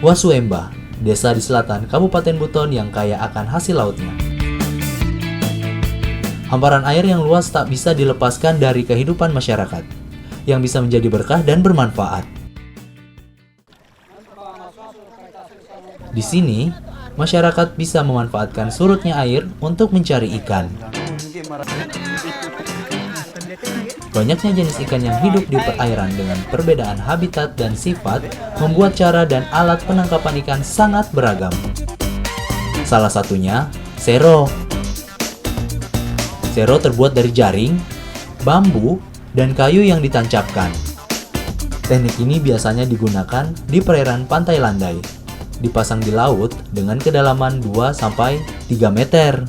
Wasuemba, desa di selatan Kabupaten Buton yang kaya akan hasil lautnya. Hamparan air yang luas tak bisa dilepaskan dari kehidupan masyarakat, yang bisa menjadi berkah dan bermanfaat. Di sini, masyarakat bisa memanfaatkan surutnya air untuk mencari ikan. Banyaknya jenis ikan yang hidup di perairan dengan perbedaan habitat dan sifat membuat cara dan alat penangkapan ikan sangat beragam. Salah satunya, sero. Sero terbuat dari jaring, bambu, dan kayu yang ditancapkan. Teknik ini biasanya digunakan di perairan pantai landai, dipasang di laut dengan kedalaman 2-3 meter.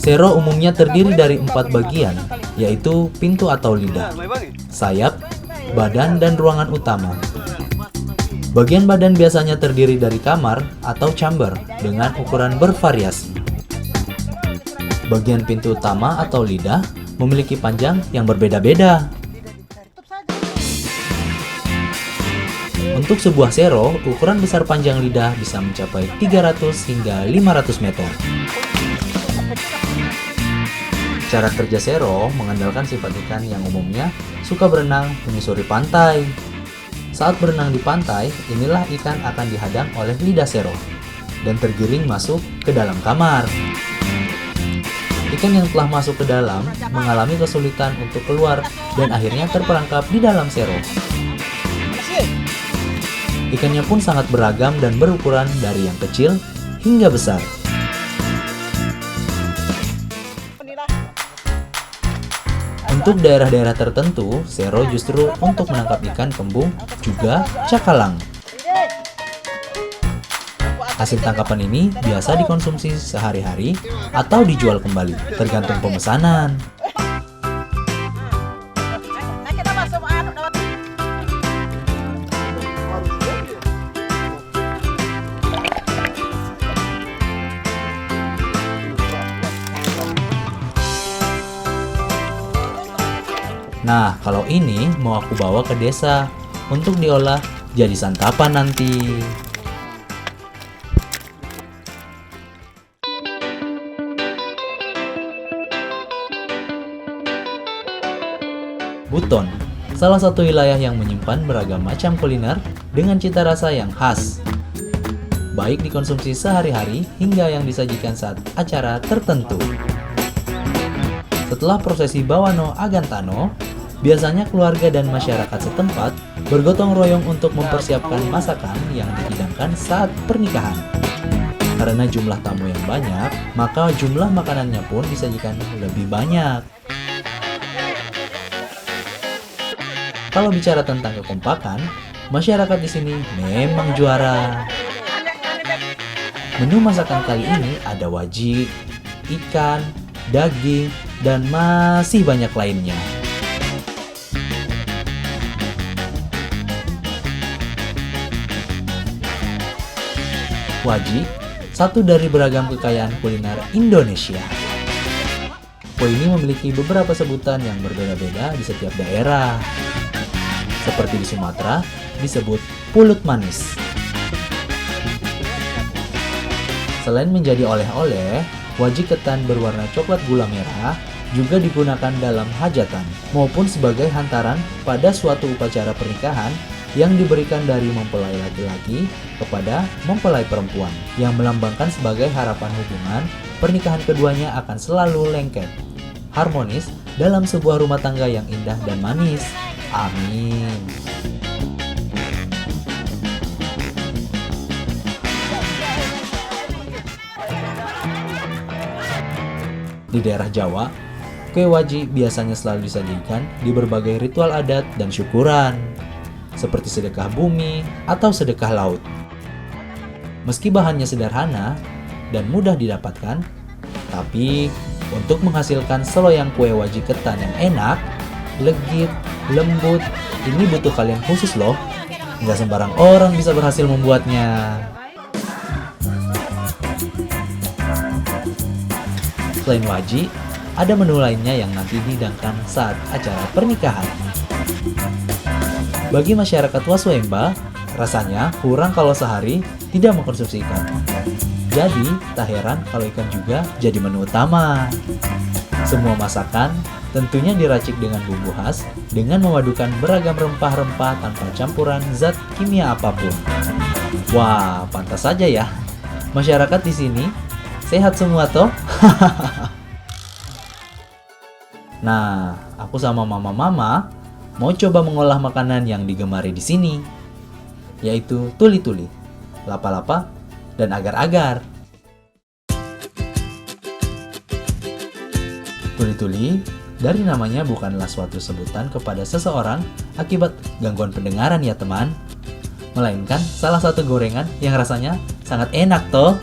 Sero umumnya terdiri dari 4 bagian, yaitu pintu atau lidah, sayap, badan, dan ruangan utama. Bagian badan biasanya terdiri dari kamar atau chamber dengan ukuran bervariasi. Bagian pintu utama atau lidah memiliki panjang yang berbeda-beda. Untuk sebuah sero, ukuran besar panjang lidah bisa mencapai 300 hingga 500 meter. Cara kerja sero mengandalkan sifat ikan yang umumnya suka berenang menyusuri pantai. Saat berenang di pantai, inilah ikan akan dihadang oleh lidah sero dan tergiring masuk ke dalam kamar. Ikan yang telah masuk ke dalam mengalami kesulitan untuk keluar dan akhirnya terperangkap di dalam sero. Ikannya pun sangat beragam dan berukuran dari yang kecil hingga besar. Untuk daerah-daerah tertentu, sero justru untuk menangkap ikan kembung, juga cakalang. Hasil tangkapan ini biasa dikonsumsi sehari-hari atau dijual kembali, tergantung pemesanan. Nah, kalau ini mau aku bawa ke desa untuk diolah jadi santapan nanti. Buton, salah satu wilayah yang menyimpan beragam macam kuliner dengan cita rasa yang khas. Baik dikonsumsi sehari-hari hingga yang disajikan saat acara tertentu. Setelah prosesi Bawano Agantano, biasanya keluarga dan masyarakat setempat bergotong royong untuk mempersiapkan masakan yang dihidangkan saat pernikahan. Karena jumlah tamu yang banyak, maka jumlah makanannya pun disajikan lebih banyak. Kalau bicara tentang kekompakan, masyarakat di sini memang juara. Menu masakan kali ini ada wajik, ikan, daging, dan masih banyak lainnya. Wajik, satu dari beragam kekayaan kuliner Indonesia. Kue ini memiliki beberapa sebutan yang berbeda-beda di setiap daerah. Seperti di Sumatera, disebut pulut manis. Selain menjadi oleh-oleh, wajik ketan berwarna coklat gula merah juga digunakan dalam hajatan maupun sebagai hantaran pada suatu upacara pernikahan yang diberikan dari mempelai laki-laki kepada mempelai perempuan, yang melambangkan sebagai harapan hubungan pernikahan keduanya akan selalu lengket, harmonis dalam sebuah rumah tangga yang indah dan manis. Amin. Di daerah Jawa, kue wajik biasanya selalu disajikan di berbagai ritual adat dan syukuran, seperti sedekah bumi atau sedekah laut. Meski bahannya sederhana dan mudah didapatkan, tapi untuk menghasilkan seloyang kue wajik ketan yang enak, legit, lembut, ini butuh kalian khusus loh. Nggak sembarang orang bisa berhasil membuatnya. Selain wajik, ada menu lainnya yang nanti dihidangkan saat acara pernikahan. Bagi masyarakat Waswemba, rasanya kurang kalau sehari tidak mengkonsumsi ikan. Jadi, tak heran kalau ikan juga jadi menu utama. Semua masakan tentunya diracik dengan bumbu khas dengan memadukan beragam rempah-rempah tanpa campuran zat kimia apapun. Wah, pantas saja ya. Masyarakat di sini sehat semua toh? Nah, aku sama mama-mama mau coba mengolah makanan yang digemari di sini, yaitu tuli-tuli, lapa-lapa, dan agar-agar. Tuli-tuli dari namanya bukanlah suatu sebutan kepada seseorang akibat gangguan pendengaran ya teman, melainkan salah satu gorengan yang rasanya sangat enak toh.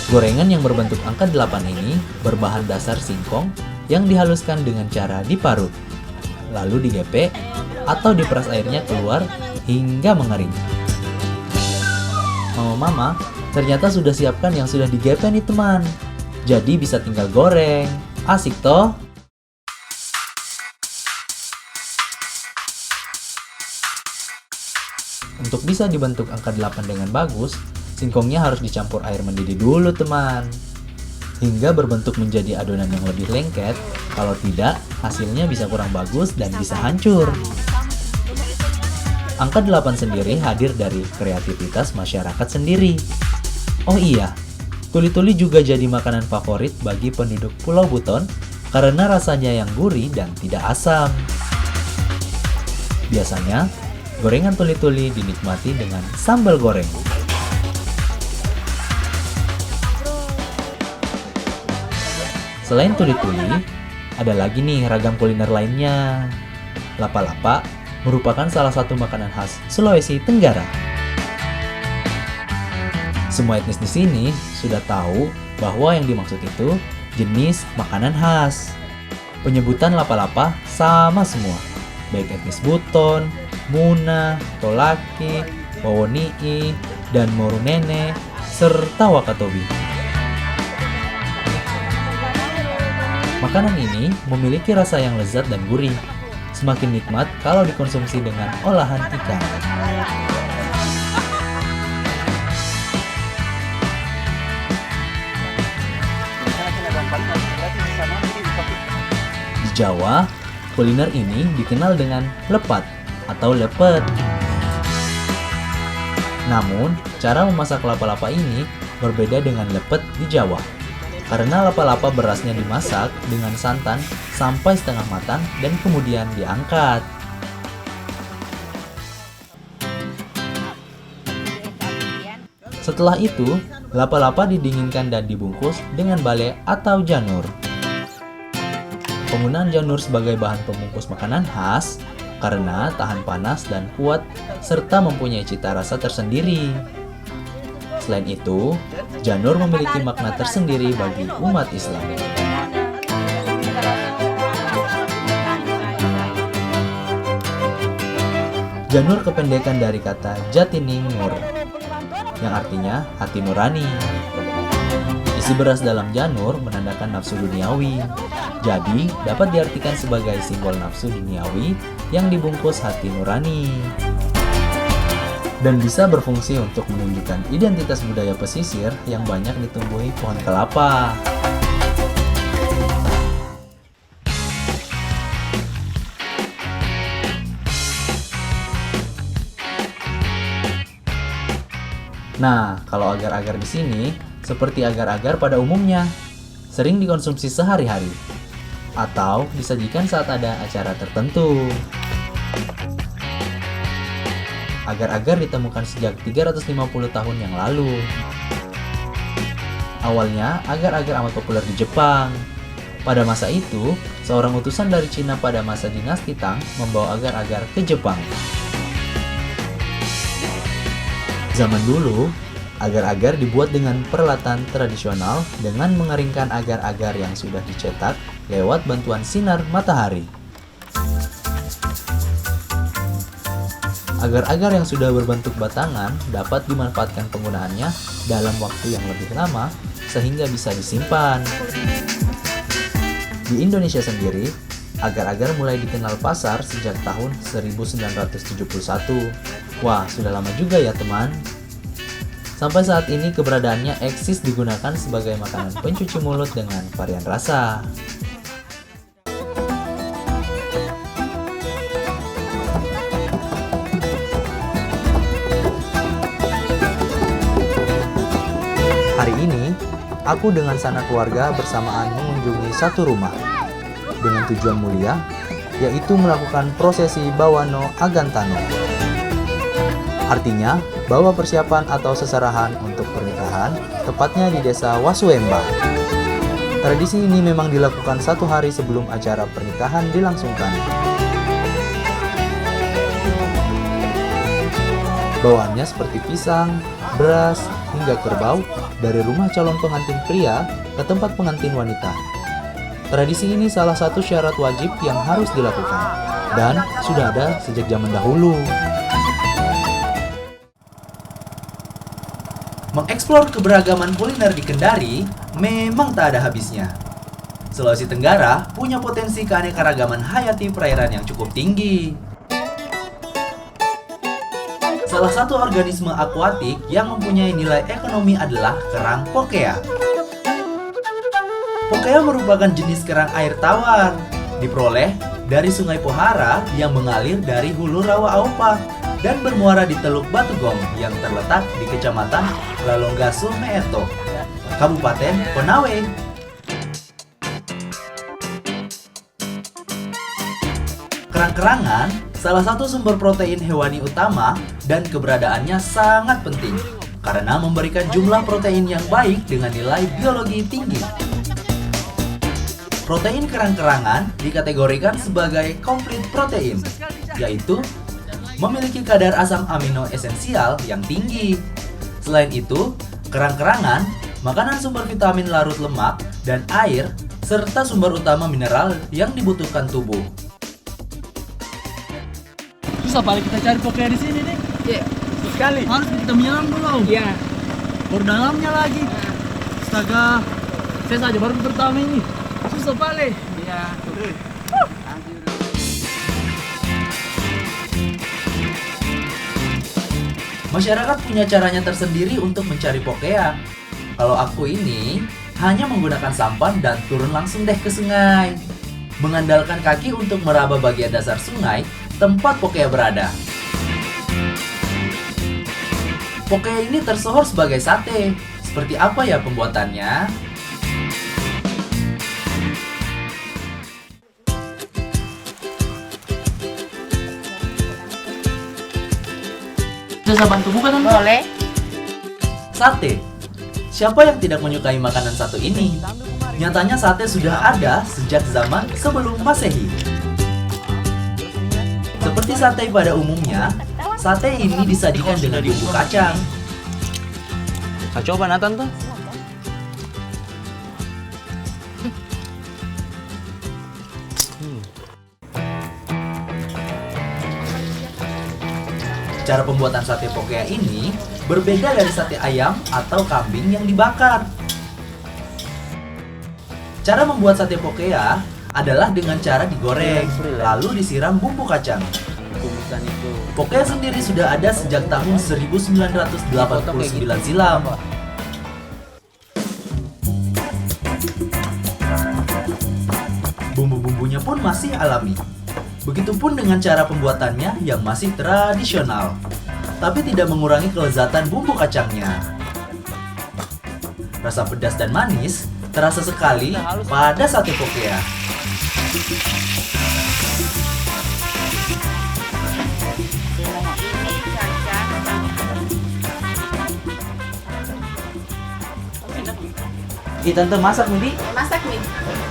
Gorengan yang berbentuk angka 8 ini berbahan dasar singkong yang dihaluskan dengan cara diparut, lalu digepek atau diperas airnya keluar hingga mengering. Mama-mama, ternyata sudah siapkan yang sudah digepek nih teman. Jadi bisa tinggal goreng. Asik toh? Untuk bisa dibentuk angka 8 dengan bagus, singkongnya harus dicampur air mendidih dulu teman, hingga berbentuk menjadi adonan yang lebih lengket. Kalau tidak, hasilnya bisa kurang bagus dan bisa hancur. Angka 8 sendiri hadir dari kreativitas masyarakat sendiri. Oh iya, tuli-tuli juga jadi makanan favorit bagi penduduk Pulau Buton karena rasanya yang gurih dan tidak asam. Biasanya, gorengan tuli-tuli dinikmati dengan sambal goreng. Selain tuli-tuli, ada lagi nih ragam kuliner lainnya. Lapa-lapa merupakan salah satu makanan khas Sulawesi Tenggara. Semua etnis di sini sudah tahu bahwa yang dimaksud itu jenis makanan khas. Penyebutan lapa-lapa sama semua, baik etnis Buton, Muna, Tolaki, Wawonii, dan Morunene, serta Wakatobi. Makanan ini memiliki rasa yang lezat dan gurih, semakin nikmat kalau dikonsumsi dengan olahan ikan. Di Jawa, kuliner ini dikenal dengan lepat atau lepet. Namun, cara memasak lapa-lapa ini berbeda dengan lepet di Jawa. Karena lapa-lapa berasnya dimasak dengan santan sampai setengah matang dan kemudian diangkat. Setelah itu, lapa-lapa didinginkan dan dibungkus dengan bale atau janur. Penggunaan janur sebagai bahan pembungkus makanan khas karena tahan panas dan kuat serta mempunyai cita rasa tersendiri. Selain itu, janur memiliki makna tersendiri bagi umat Islam. Janur kependekan dari kata Jatiningur, yang artinya hati nurani. Isi beras dalam janur menandakan nafsu duniawi, jadi dapat diartikan sebagai simbol nafsu duniawi yang dibungkus hati nurani. Dan bisa berfungsi untuk menunjukkan identitas budaya pesisir yang banyak ditumbuhi pohon kelapa. Nah, kalau agar-agar di sini seperti agar-agar pada umumnya, sering dikonsumsi sehari-hari atau disajikan saat ada acara tertentu. Agar-agar ditemukan sejak 350 tahun yang lalu. Awalnya, agar-agar amat populer di Jepang. Pada masa itu, seorang utusan dari Cina pada masa dinasti Tang membawa agar-agar ke Jepang. Zaman dulu, agar-agar dibuat dengan peralatan tradisional dengan mengeringkan agar-agar yang sudah dicetak lewat bantuan sinar matahari. Agar-agar yang sudah berbentuk batangan dapat dimanfaatkan penggunaannya dalam waktu yang lebih lama sehingga bisa disimpan. Di Indonesia sendiri, agar-agar mulai dikenal pasar sejak tahun 1971. Wah, sudah lama juga ya teman. Sampai saat ini keberadaannya eksis digunakan sebagai makanan pencuci mulut dengan varian rasa. Hari ini, aku dengan sanak keluarga bersamaan mengunjungi satu rumah dengan tujuan mulia, yaitu melakukan prosesi Bawano Agantano. Artinya, bawa persiapan atau seserahan untuk pernikahan, tepatnya di desa Wasuemba. Tradisi ini memang dilakukan 1 hari sebelum acara pernikahan dilangsungkan. Bawaannya seperti pisang, beras, hingga kerbau dari rumah calon pengantin pria ke tempat pengantin wanita. Tradisi ini salah satu syarat wajib yang harus dilakukan, dan sudah ada sejak zaman dahulu. Mengeksplor keberagaman kuliner di Kendari memang tak ada habisnya. Sulawesi Tenggara punya potensi keanekaragaman hayati perairan yang cukup tinggi. Salah satu organisme akuatik yang mempunyai nilai ekonomi adalah kerang pokea. Pokea merupakan jenis kerang air tawar, diperoleh dari Sungai Pohara yang mengalir dari Hulu Rawa Aupa dan bermuara di Teluk Batugong yang terletak di Kecamatan Lalonggaso Meeto, Kabupaten Konawe. Kerang-kerangan salah satu sumber protein hewani utama dan keberadaannya sangat penting karena memberikan jumlah protein yang baik dengan nilai biologi tinggi. Protein kerang-kerangan dikategorikan sebagai komplit protein, yaitu memiliki kadar asam amino esensial yang tinggi. Selain itu, kerang-kerangan makanan sumber vitamin larut lemak dan air, serta sumber utama mineral yang dibutuhkan tubuh. Susah paling kita cari pokoknya di sini nih. Iya, sekali. Harus kita menyelam dulu. Iya. Baru dalamnya lagi. Astaga, saya saja baru pertama ini. Susah paling. Iya. Masyarakat punya caranya tersendiri untuk mencari pokea. Kalau aku ini hanya menggunakan sampan dan turun langsung deh ke sungai. Mengandalkan kaki untuk meraba bagian dasar sungai tempat pokea berada. Pokea ini tersohor sebagai sate. Seperti apa ya pembuatannya? Bisa bantu buka Tante? Boleh. Sate. Siapa yang tidak menyukai makanan satu ini? Nyatanya sate sudah ada sejak zaman sebelum Masehi. Seperti sate pada umumnya, sate ini disajikan dengan bumbu kacang. Coba nah Tante. Cara pembuatan sate pokea ini berbeda dari sate ayam atau kambing yang dibakar. Cara membuat sate pokea adalah dengan cara digoreng, lalu disiram bumbu kacang. Pokea sendiri sudah ada sejak tahun 1989 silam. Bumbu-bumbunya pun masih alami. Begitupun dengan cara pembuatannya yang masih tradisional, tapi tidak mengurangi kelezatan bumbu kacangnya. Rasa pedas dan manis terasa sekali pada sate pokea. Tante masak nih, Masak nih.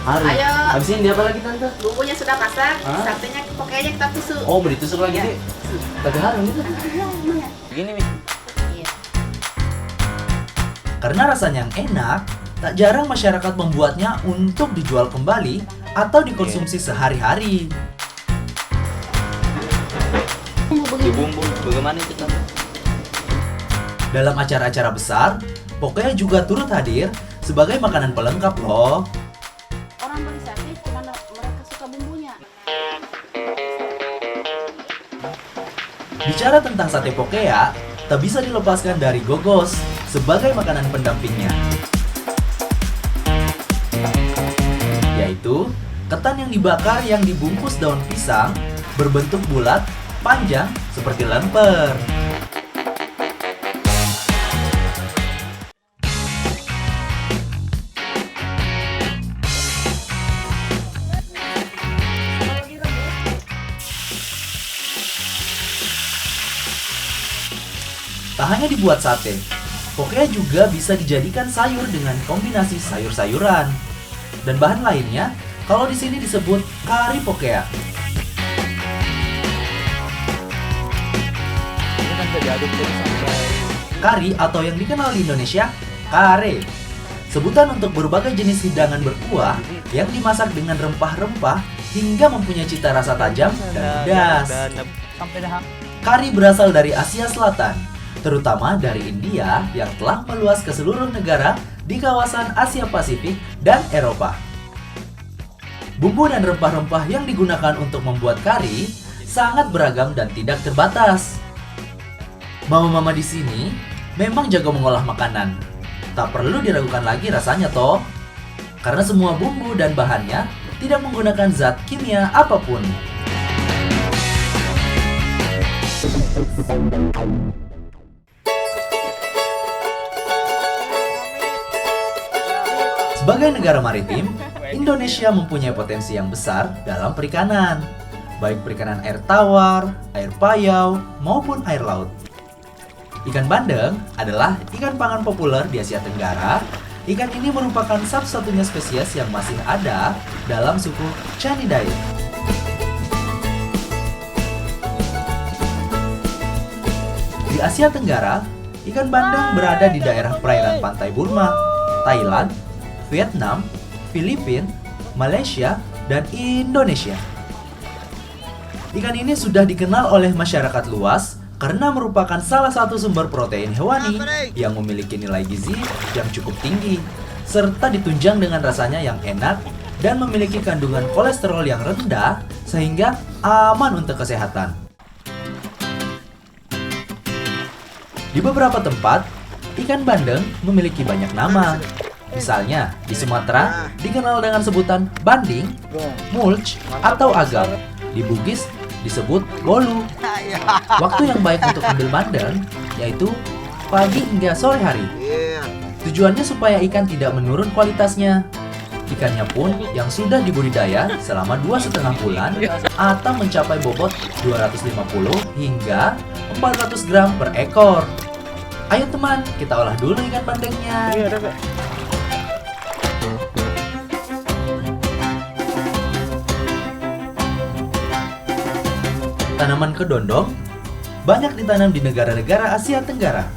Harus. Ayo. Habis ini dia apa lagi Tante? Bumbunya sudah masak, Hah? satenya pokoknya kita tusuk. Oh, beli tusuk lagi Iya. nih. Tapi harum gitu. Lumayan. Begini Mi. Iya. Karena rasanya yang enak, tak jarang masyarakat membuatnya untuk dijual kembali atau dikonsumsi sehari-hari. Bumbu begini berbumbu. Bagaimana itu Tante? Dalam acara-acara besar, pokoknya juga turut hadir sebagai makanan pelengkap loh. Orang beli sate cuma mereka suka bumbunya. Bicara tentang sate pokea, tak bisa dilepaskan dari gogos sebagai makanan pendampingnya. Yaitu ketan yang dibakar yang dibungkus daun pisang berbentuk bulat, panjang seperti lemper. Tak hanya dibuat sate, pokea juga bisa dijadikan sayur dengan kombinasi sayur-sayuran. Dan bahan lainnya, kalau di sini disebut kari pokea. Ini kan bisa diaduk terus sampai Kari atau yang dikenal di Indonesia, kare. Sebutan untuk berbagai jenis hidangan berkuah yang dimasak dengan rempah-rempah hingga mempunyai cita rasa tajam dan pedas. sampai dah. Kari berasal dari Asia Selatan, terutama dari India yang telah meluas ke seluruh negara di kawasan Asia Pasifik dan Eropa. Bumbu dan rempah-rempah yang digunakan untuk membuat kari sangat beragam dan tidak terbatas. Mama-mama di sini memang jago mengolah makanan. Tak perlu diragukan lagi rasanya toh. Karena semua bumbu dan bahannya tidak menggunakan zat kimia apapun. Sebagai negara maritim, Indonesia mempunyai potensi yang besar dalam perikanan, baik perikanan air tawar, air payau, maupun air laut. Ikan bandeng adalah ikan pangan populer di Asia Tenggara. Ikan ini merupakan satu-satunya spesies yang masih ada dalam suku Canidae. Di Asia Tenggara, ikan bandeng berada di daerah perairan pantai Burma, Thailand, Vietnam, Filipina, Malaysia, dan Indonesia. Ikan ini sudah dikenal oleh masyarakat luas karena merupakan salah satu sumber protein hewani yang memiliki nilai gizi yang cukup tinggi, serta ditunjang dengan rasanya yang enak dan memiliki kandungan kolesterol yang rendah sehingga aman untuk kesehatan. Di beberapa tempat, ikan bandeng memiliki banyak nama. Misalnya, di Sumatera dikenal dengan sebutan banding, mulch, atau agam. Di Bugis disebut bolu. Waktu yang baik untuk ambil bandeng yaitu pagi hingga sore hari. Tujuannya supaya ikan tidak menurun kualitasnya. Ikannya pun yang sudah dibudidaya selama 2,5 bulan atau mencapai bobot 250 hingga 400 gram per ekor. Ayo teman, kita olah dulu ikan bandengnya. Tanaman kedondong banyak ditanam di negara-negara Asia Tenggara.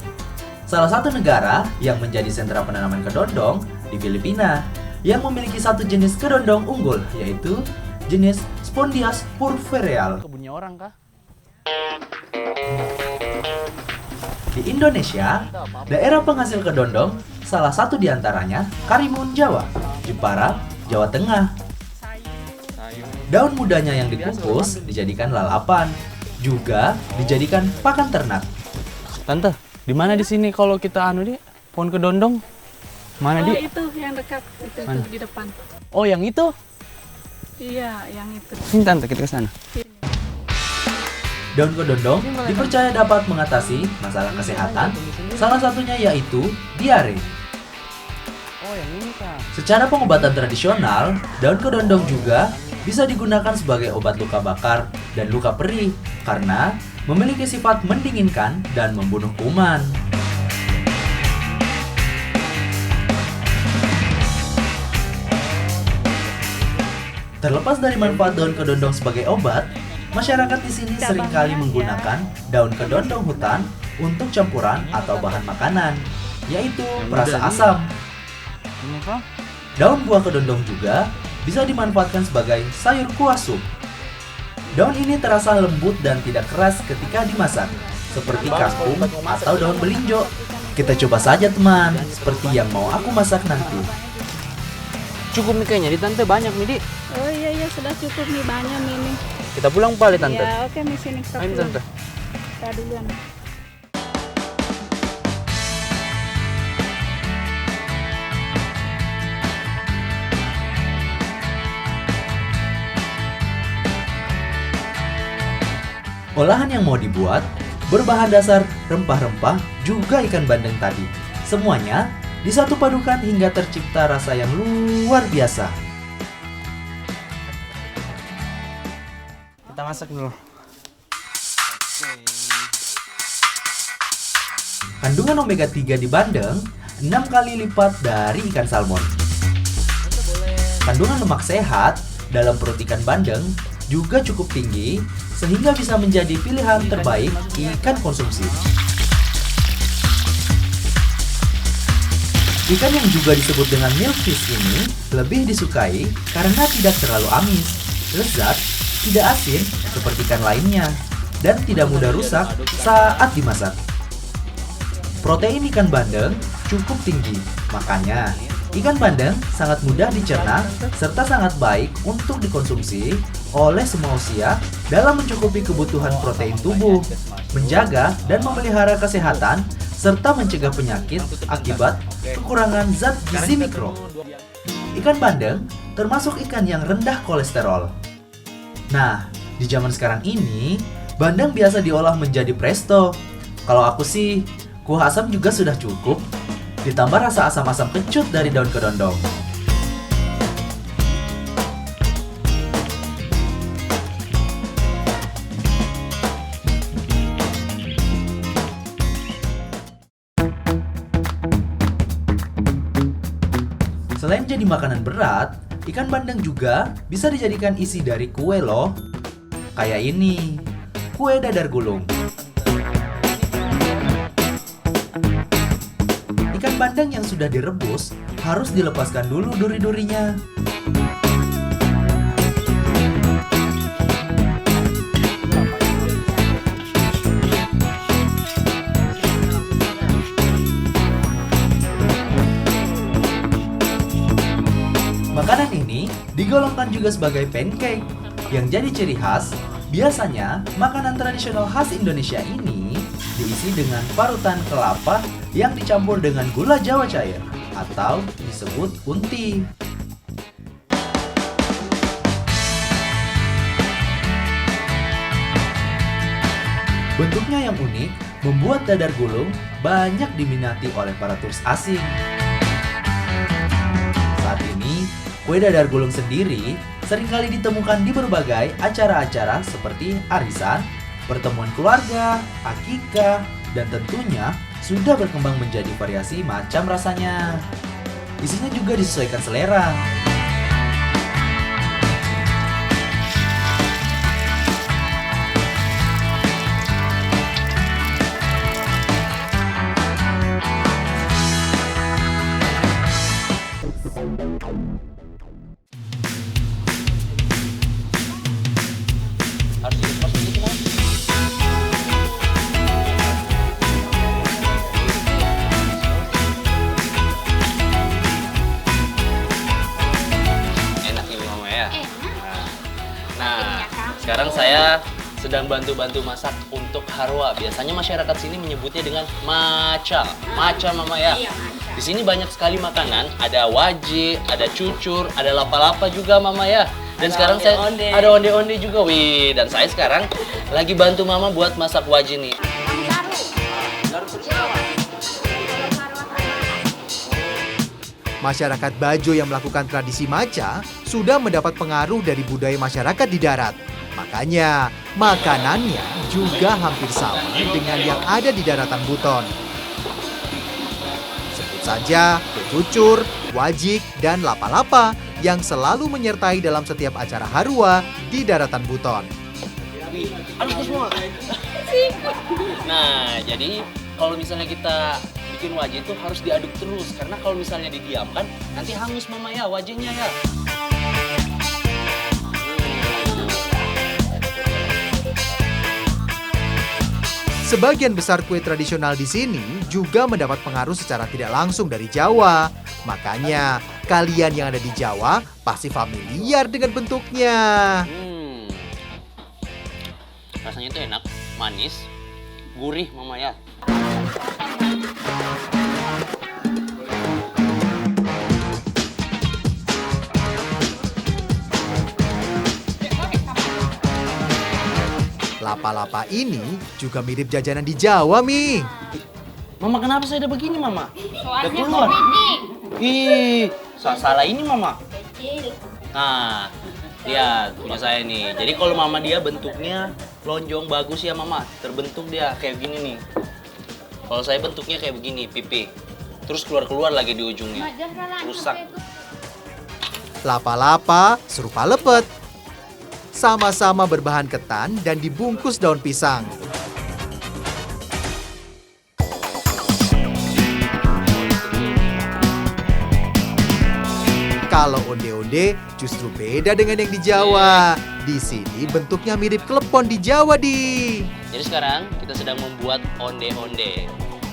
Salah satu negara yang menjadi sentra penanaman kedondong di Filipina yang memiliki satu jenis kedondong unggul, yaitu jenis Spondias purpureal. Kebunnya orang kah? Di Indonesia, daerah penghasil kedondong salah satu diantaranya Karimun Jawa, Jepara, Jawa Tengah. Daun mudanya yang dikukus dijadikan lalapan, juga dijadikan pakan ternak. Tante, di mana di sini kalau kita anu dia pohon kedondong? Mana dia? Itu yang dekat itu Mana? di depan. Oh, yang itu? Iya, yang itu. Sini tante, kita ke sana. Daun kedondong dipercaya dapat mengatasi masalah kesehatan, salah satunya yaitu diare. Oh, yang ini kah? Secara pengobatan tradisional, daun kedondong juga bisa digunakan sebagai obat luka bakar dan luka perih karena memiliki sifat mendinginkan dan membunuh kuman. Terlepas dari manfaat daun kedondong sebagai obat, masyarakat di sini seringkali menggunakan daun kedondong hutan untuk campuran atau bahan makanan, yaitu perasa asam. Ini kah? Daun buah kedondong juga bisa dimanfaatkan sebagai sayur kuah sup. Daun ini terasa lembut dan tidak keras ketika dimasak, seperti kangkung atau daun belinjo. Kita coba saja teman, seperti yang mau aku masak nanti. Cukup nih kayaknya, di tante banyak nih, Di. Oh iya sudah cukup nih, banyak ini. Kita pulang balik tante. Ya oke, di sini kita Ayo pulang. tante. Kita duluan. Olahan yang mau dibuat berbahan dasar rempah-rempah juga ikan bandeng tadi. Semuanya disatu padukan hingga tercipta rasa yang luar biasa. Kita masak dulu. Kandungan omega 3 di bandeng 6 kali lipat dari ikan salmon. Kandungan lemak sehat dalam perut ikan bandeng juga cukup tinggi sehingga bisa menjadi pilihan terbaik ikan konsumsi. Ikan yang juga disebut dengan milkfish ini lebih disukai karena tidak terlalu amis, lezat, tidak asin seperti ikan lainnya, dan tidak mudah rusak saat dimasak. Protein ikan bandeng cukup tinggi, makanya ikan bandeng sangat mudah dicerna serta sangat baik untuk dikonsumsi oleh semua usia dalam mencukupi kebutuhan protein tubuh, menjaga dan memelihara kesehatan, serta mencegah penyakit akibat kekurangan zat gizi mikro. Ikan bandeng termasuk ikan yang rendah kolesterol. Nah, di zaman sekarang ini, bandeng biasa diolah menjadi presto. Kalau aku sih, kuah asam juga sudah cukup, ditambah rasa asam-asam kecut dari daun kedondong. Selain jadi makanan berat, ikan bandeng juga bisa dijadikan isi dari kue loh. Kayak ini, kue dadar gulung. Ikan bandeng yang sudah direbus harus dilepaskan dulu duri-durinya. Makanan ini digolongkan juga sebagai pancake. Yang jadi ciri khas, biasanya makanan tradisional khas Indonesia ini diisi dengan parutan kelapa yang dicampur dengan gula Jawa cair atau disebut unti. Bentuknya yang unik membuat dadar gulung banyak diminati oleh para turis asing. Saat ini, kue dadar gulung sendiri seringkali ditemukan di berbagai acara-acara seperti arisan, pertemuan keluarga, akikah, dan tentunya sudah berkembang menjadi variasi macam rasanya. Isinya juga disesuaikan selera. Sekarang saya sedang bantu-bantu masak untuk harwa. Biasanya masyarakat sini menyebutnya dengan maca. Maca mama ya. Iya, maca. Di sini banyak sekali makanan, ada waji, ada cucur, ada lapa-lapa juga mama ya. Dan sekarang saya ada onde-onde juga. Wih, dan saya sekarang lagi bantu mama buat masak waji nih. Masyarakat Bajo yang melakukan tradisi maca sudah mendapat pengaruh dari budaya masyarakat di darat. Makanya, makanannya juga hampir sama dengan yang ada di daratan Buton. Sebut saja kue cucur, wajik, dan lapa-lapa yang selalu menyertai dalam setiap acara harua di daratan Buton. Harus semua. Nah, jadi kalau misalnya kita bikin wajih itu harus diaduk terus. Karena kalau misalnya didiamkan, nanti hangus mama ya wajihnya ya. Sebagian besar kue tradisional di sini juga mendapat pengaruh secara tidak langsung dari Jawa. Makanya, kalian yang ada di Jawa pasti familiar dengan bentuknya. Rasanya itu enak, manis, gurih mama ya. Lapa-lapa ini juga mirip jajanan di Jawa, Mi. Mama kenapa saya ada begini mama? Soalnya keluar. Ih, salah ini mama. kecil. Nah, lihat punya saya nih. Jadi kalau mama dia bentuknya lonjong bagus ya mama. Terbentuk dia kayak gini nih. Kalau saya bentuknya kayak begini, pipi. Terus keluar lagi di ujungnya. Rusak. Lapa-lapa serupa lepet. Sama-sama berbahan ketan dan dibungkus daun pisang. Kalau onde-onde justru beda dengan yang di Jawa. Di sini bentuknya mirip klepon di Jawa, Di. Jadi sekarang kita sedang membuat onde-onde.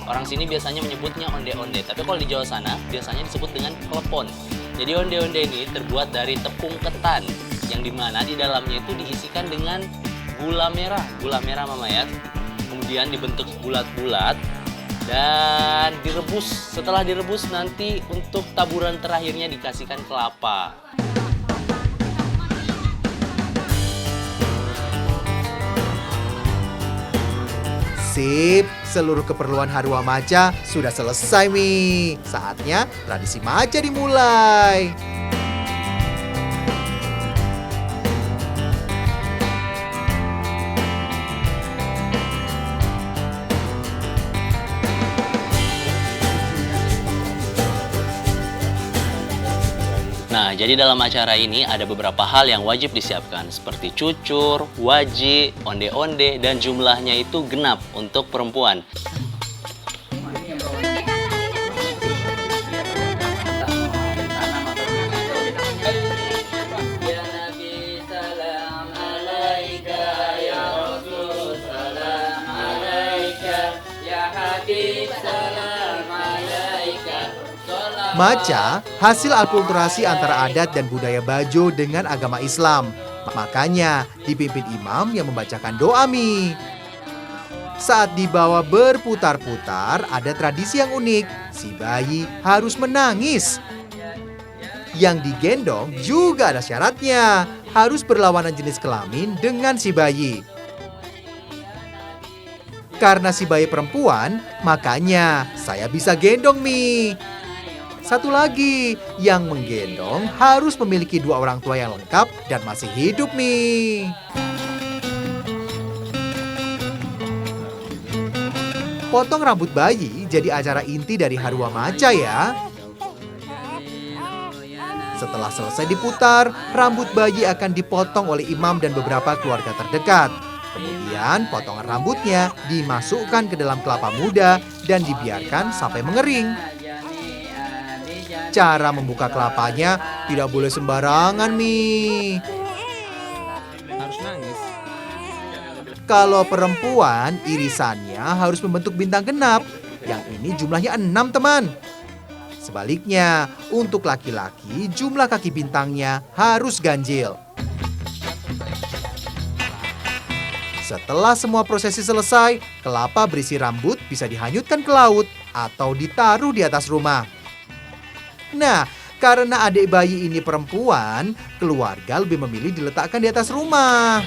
Orang sini biasanya menyebutnya onde-onde, tapi kalau di Jawa sana biasanya disebut dengan klepon. Jadi onde-onde ini terbuat dari tepung ketan, yang dimana di dalamnya itu diisikan dengan gula merah mama ya. Kemudian dibentuk bulat-bulat dan direbus. Setelah direbus nanti untuk taburan terakhirnya dikasihkan kelapa. Sip, seluruh keperluan Harua Maca sudah selesai, Mi. Saatnya tradisi Maca dimulai. Nah, jadi dalam acara ini ada beberapa hal yang wajib disiapkan seperti cucur, waji, onde-onde, dan jumlahnya itu genap untuk perempuan. Maca hasil akulturasi antara adat dan budaya Bajo dengan agama Islam. Makanya dipimpin imam yang membacakan doa, Mi. Saat dibawa berputar-putar, ada tradisi yang unik. Si bayi harus menangis. Yang digendong juga ada syaratnya. Harus berlawanan jenis kelamin dengan si bayi. Karena si bayi perempuan, makanya saya bisa gendong, Mi. Satu lagi, yang menggendong harus memiliki dua orang tua yang lengkap dan masih hidup, Mi. Potong rambut bayi jadi acara inti dari Harua Maca ya. Setelah selesai diputar, rambut bayi akan dipotong oleh imam dan beberapa keluarga terdekat. Kemudian potongan rambutnya dimasukkan ke dalam kelapa muda dan dibiarkan sampai mengering. Cara membuka kelapanya tidak boleh sembarangan, Mi. Harus nangis. Kalau perempuan, irisannya harus membentuk bintang genap. Yang ini jumlahnya 6, teman. Sebaliknya, untuk laki-laki, jumlah kaki bintangnya harus ganjil. Setelah semua prosesi selesai, kelapa berisi rambut bisa dihanyutkan ke laut atau ditaruh di atas rumah. Nah, karena adik bayi ini perempuan, keluarga lebih memilih diletakkan di atas rumah.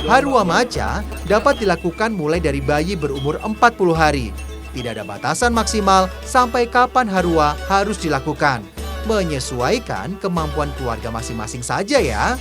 Harua Maca dapat dilakukan mulai dari bayi berumur 40 hari. Tidak ada batasan maksimal sampai kapan Harua harus dilakukan. Menyesuaikan kemampuan keluarga masing-masing saja ya.